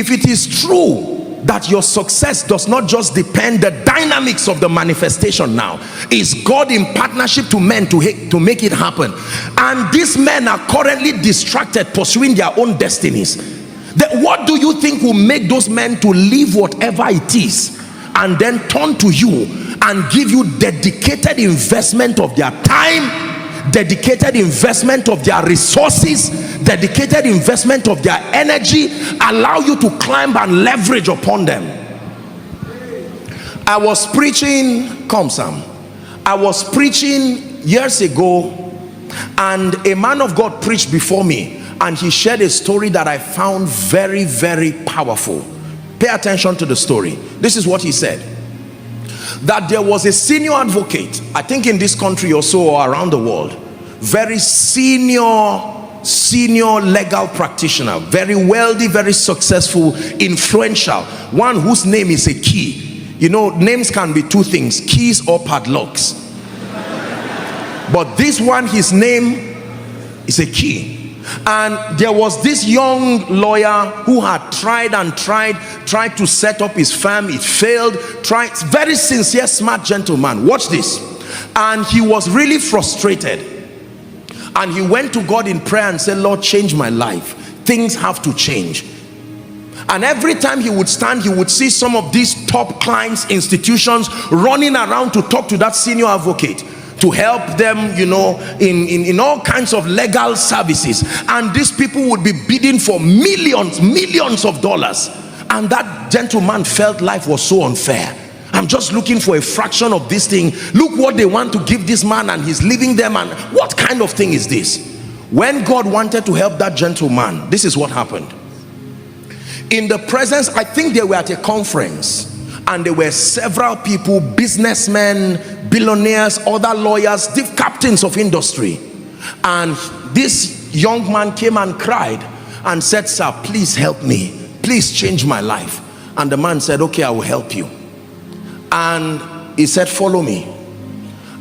If it is true that your success does not just depend the dynamics of the manifestation, now is God in partnership to men to make it happen, and these men are currently distracted pursuing their own destinies, then what do you think will make those men to leave whatever it is and then turn to you and give you dedicated investment of their time, dedicated investment of their resources, dedicated investment of their energy, allow you to climb and leverage upon them? I was preaching, I was preaching years ago, and a man of God preached before me, and he shared a story that I found very, very powerful. Pay attention to the story. This is what he said: that there was a senior advocate, I think in this country or so, or around the world, very senior legal practitioner, very wealthy, very successful, influential, one whose name is a key. You know, names can be two things: keys or padlocks. But this one, his name is a key. And there was this young lawyer who had tried to set up his firm. It failed. Very sincere, smart gentleman. Watch this. And he was really frustrated, and he went to God in prayer and said, Lord, change my life. Things have to change. And every time he would stand, he would see some of these top clients, institutions running around to talk to that senior advocate, to help them, you know, in all kinds of legal services. And these people would be bidding for millions of dollars. And that gentleman felt life was so unfair. I'm just looking for a fraction of this thing. Look what they want to give this man, and he's leaving them. And what kind of thing is this? When God wanted to help that gentleman, this is what happened. In the presence, I think they were at a conference, and there were several people, businessmen, billionaires, other lawyers, the captains of industry. And this young man came and cried and said, sir, please help me. Please change my life. And the man said, okay, I will help you. And he said, follow me.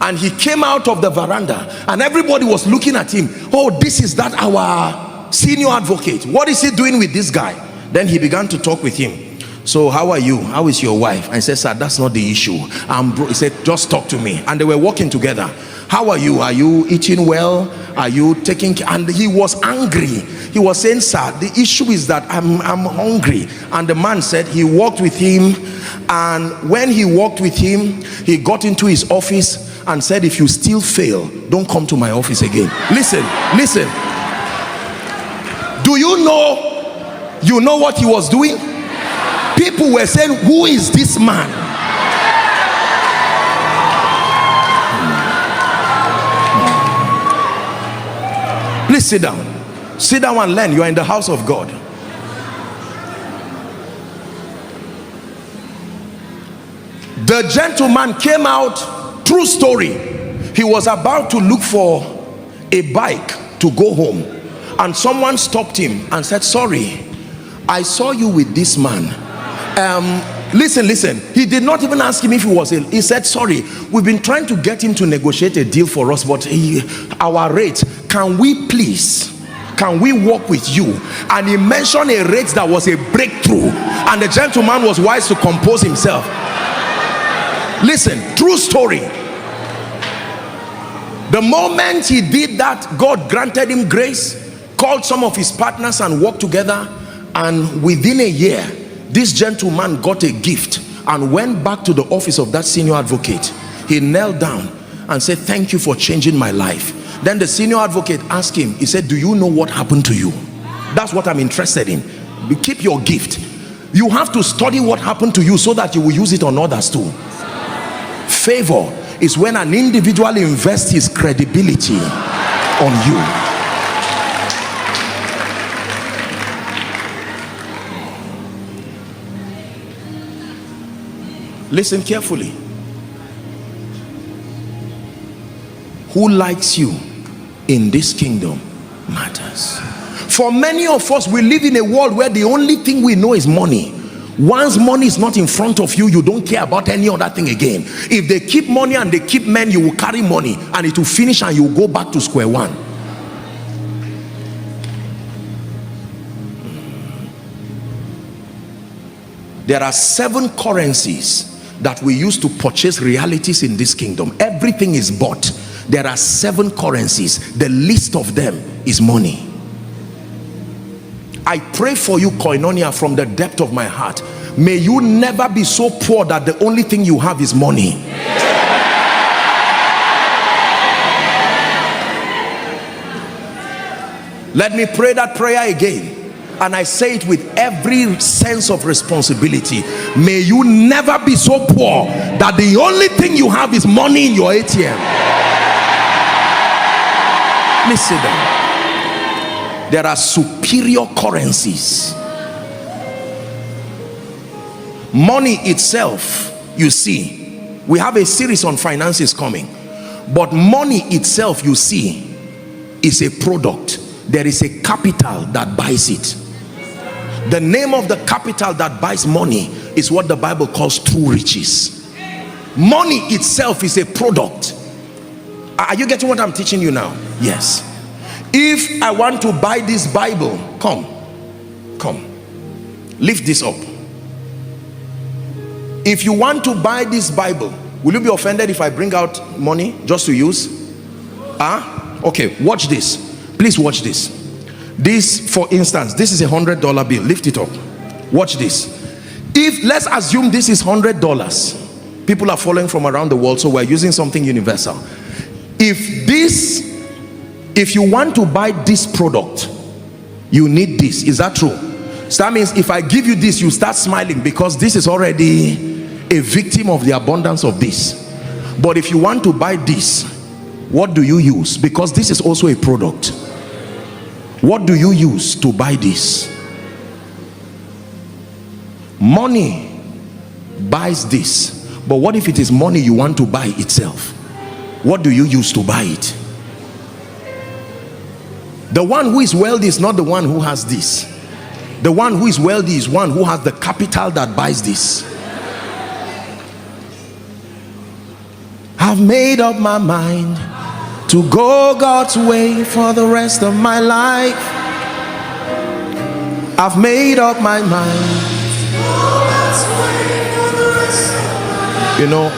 And he came out of the veranda, and everybody was looking at him. Oh, this is that our senior advocate. What is he doing with this guy? Then he began to talk with him. So how are you? How is your wife? I said, sir, that's not the issue. He said, just talk to me. And they were walking together. How are you? Are you eating well? Are you taking care? And he was angry. He was saying, sir, the issue is that I'm hungry. And the man said he walked with him. And when he walked with him, he got into his office and said, if you still fail, don't come to my office again. Listen. Do you know what he was doing? People were saying, who is this man? Please sit down and learn. You are in the house of God. The gentleman came out, true story. He was about to look for a bike to go home, and someone stopped him and said, sorry, I saw you with this man. Listen, he did not even ask him if he was ill. He said, sorry, we've been trying to get him to negotiate a deal for us, but our rate, can we work with you? And he mentioned a rate that was a breakthrough, and the gentleman was wise to compose himself. Listen, true story. The moment he did that, God granted him grace, called some of his partners and worked together, and within a year, this gentleman got a gift and went back to the office of that senior advocate. He knelt down and said, thank you for changing my life. Then the senior advocate asked him, he said, do you know what happened to you? That's what I'm interested in. Keep your gift. You have to study what happened to you so that you will use it on others too. Favor is when an individual invests his credibility on you. Listen carefully. Who likes you in this kingdom matters. For many of us, we live in a world where the only thing we know is money. Once money is not in front of you, you don't care about any other thing again. If they keep money and they keep men, you will carry money and it will finish and you will go back to square one. There are 7 currencies that we use to purchase realities in this kingdom. Everything is bought. There are 7 currencies. The least of them is money. I pray for you, Koinonia, from the depth of my heart. May you never be so poor that the only thing you have is money. Let me pray that prayer again. And I say it with every sense of responsibility. May you never be so poor that the only thing you have is money in your ATM. Listen, there are superior currencies. Money itself, you see, we have a series on finances coming, but money itself, you see, is a product. There is a capital that buys it. The name of the capital that buys money is what the Bible calls true riches. Money itself is a product. Are you getting what I'm teaching you now? Yes. If I want to buy this Bible, come, lift this up. If you want to buy this Bible, will you be offended if I bring out money just to use? Okay, watch this. Please watch this. This, for instance, this is $100 bill. Lift it up. Watch this. If, let's assume this is $100. People are following from around the world, so we're using something universal. If you want to buy this product, you need this. Is that true? So that means if I give you this, you start smiling because this is already a victim of the abundance of this. But if you want to buy this, what do you use? Because this is also a product. What do you use to buy this? Money buys this. But what if it is money you want to buy itself? What do you use to buy it? The one who is wealthy is not the one who has this. The one who is wealthy is one who has the capital that buys this. I've made up my mind to go God's way for the rest of my life. I've made up my mind. You know,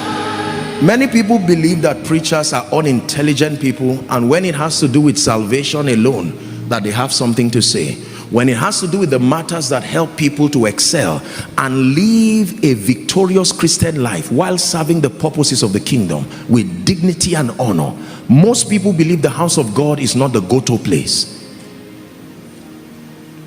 many people believe that preachers are unintelligent people, and when it has to do with salvation alone, that they have something to say. When it has to do with the matters that help people to excel and live a victorious Christian life while serving the purposes of the kingdom with dignity and honor, most people believe the house of God is not the go-to place.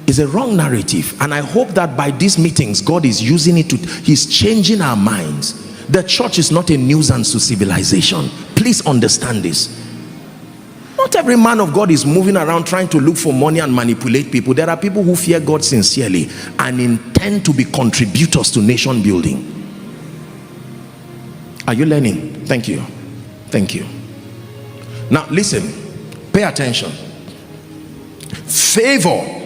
It's a wrong narrative, and I hope that by these meetings God is using it to, he's changing our minds. The church is not a nuisance to civilization. Please understand this. Not every man of God is moving around trying to look for money and manipulate people. There are people who fear God sincerely and intend to be contributors to nation building. Are you learning? Thank you. Thank you. Now listen, pay attention. Favor.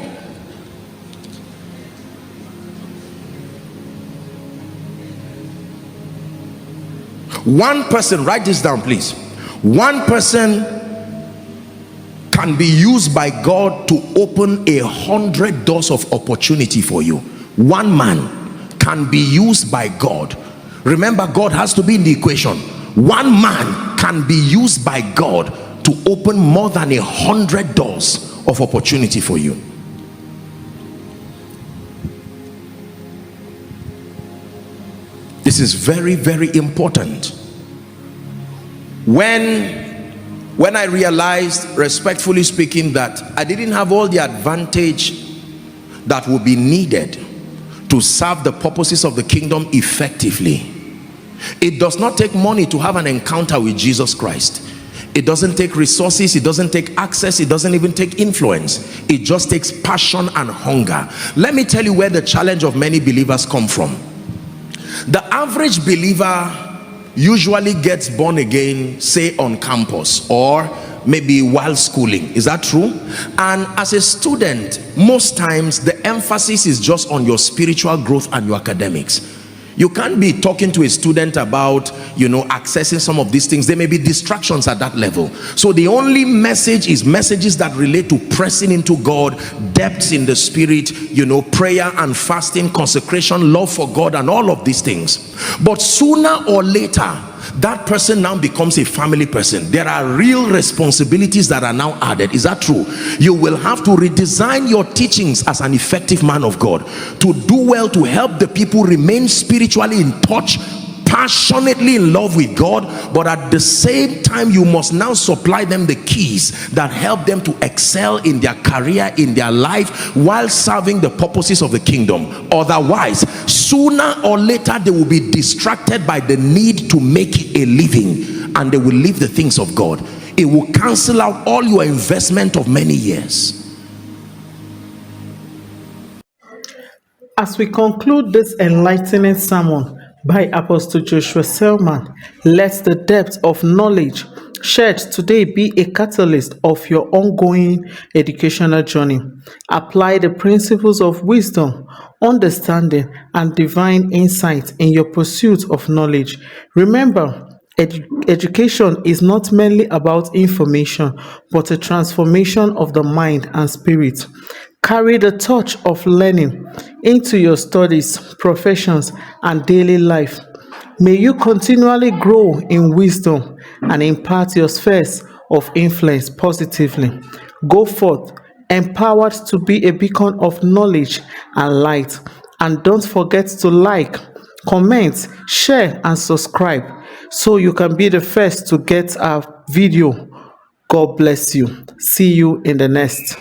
One person, write this down please. One person can be used by God to open 100 doors of opportunity for you. One man can be used by God. Remember, God has to be in the equation. One man can be used by God to open more than 100 doors of opportunity for you. This is very, very important. When I realized, respectfully speaking, that I didn't have all the advantage that would be needed to serve the purposes of the kingdom effectively. It does not take money to have an encounter with Jesus Christ. It doesn't take resources, it doesn't take access, it doesn't even take influence. It just takes passion and hunger. Let me tell you where the challenge of many believers come from. The average believer usually gets born again, say on campus or maybe while schooling. Is that true? And as a student, most times the emphasis is just on your spiritual growth and your academics. You can't be talking to a student about, accessing some of these things. There may be distractions at that level. So the only message is messages that relate to pressing into God, depths in the spirit, prayer and fasting, consecration, love for God, and all of these things. But sooner or later, that person now becomes a family person. There are real responsibilities that are now added. Is that true? You will have to redesign your teachings as an effective man of God to do well, to help the people remain spiritually in touch, passionately in love with God, but at the same time you must now supply them the keys that help them to excel in their career, in their life, while serving the purposes of the kingdom. Otherwise, sooner or later they will be distracted by the need to make a living, and they will leave the things of God. It will cancel out all your investment of many years. As we conclude this enlightening sermon by Apostle Joshua Selman, let the depth of knowledge shared today be a catalyst of your ongoing educational journey. Apply the principles of wisdom, understanding, and divine insight in your pursuit of knowledge. Remember, education is not merely about information, but a transformation of the mind and spirit. Carry the touch of learning into your studies, professions, and daily life. May you continually grow in wisdom and impart your spheres of influence positively. Go forth, empowered to be a beacon of knowledge and light. And don't forget to like, comment, share, and subscribe so you can be the first to get our video. God bless you. See you in the next.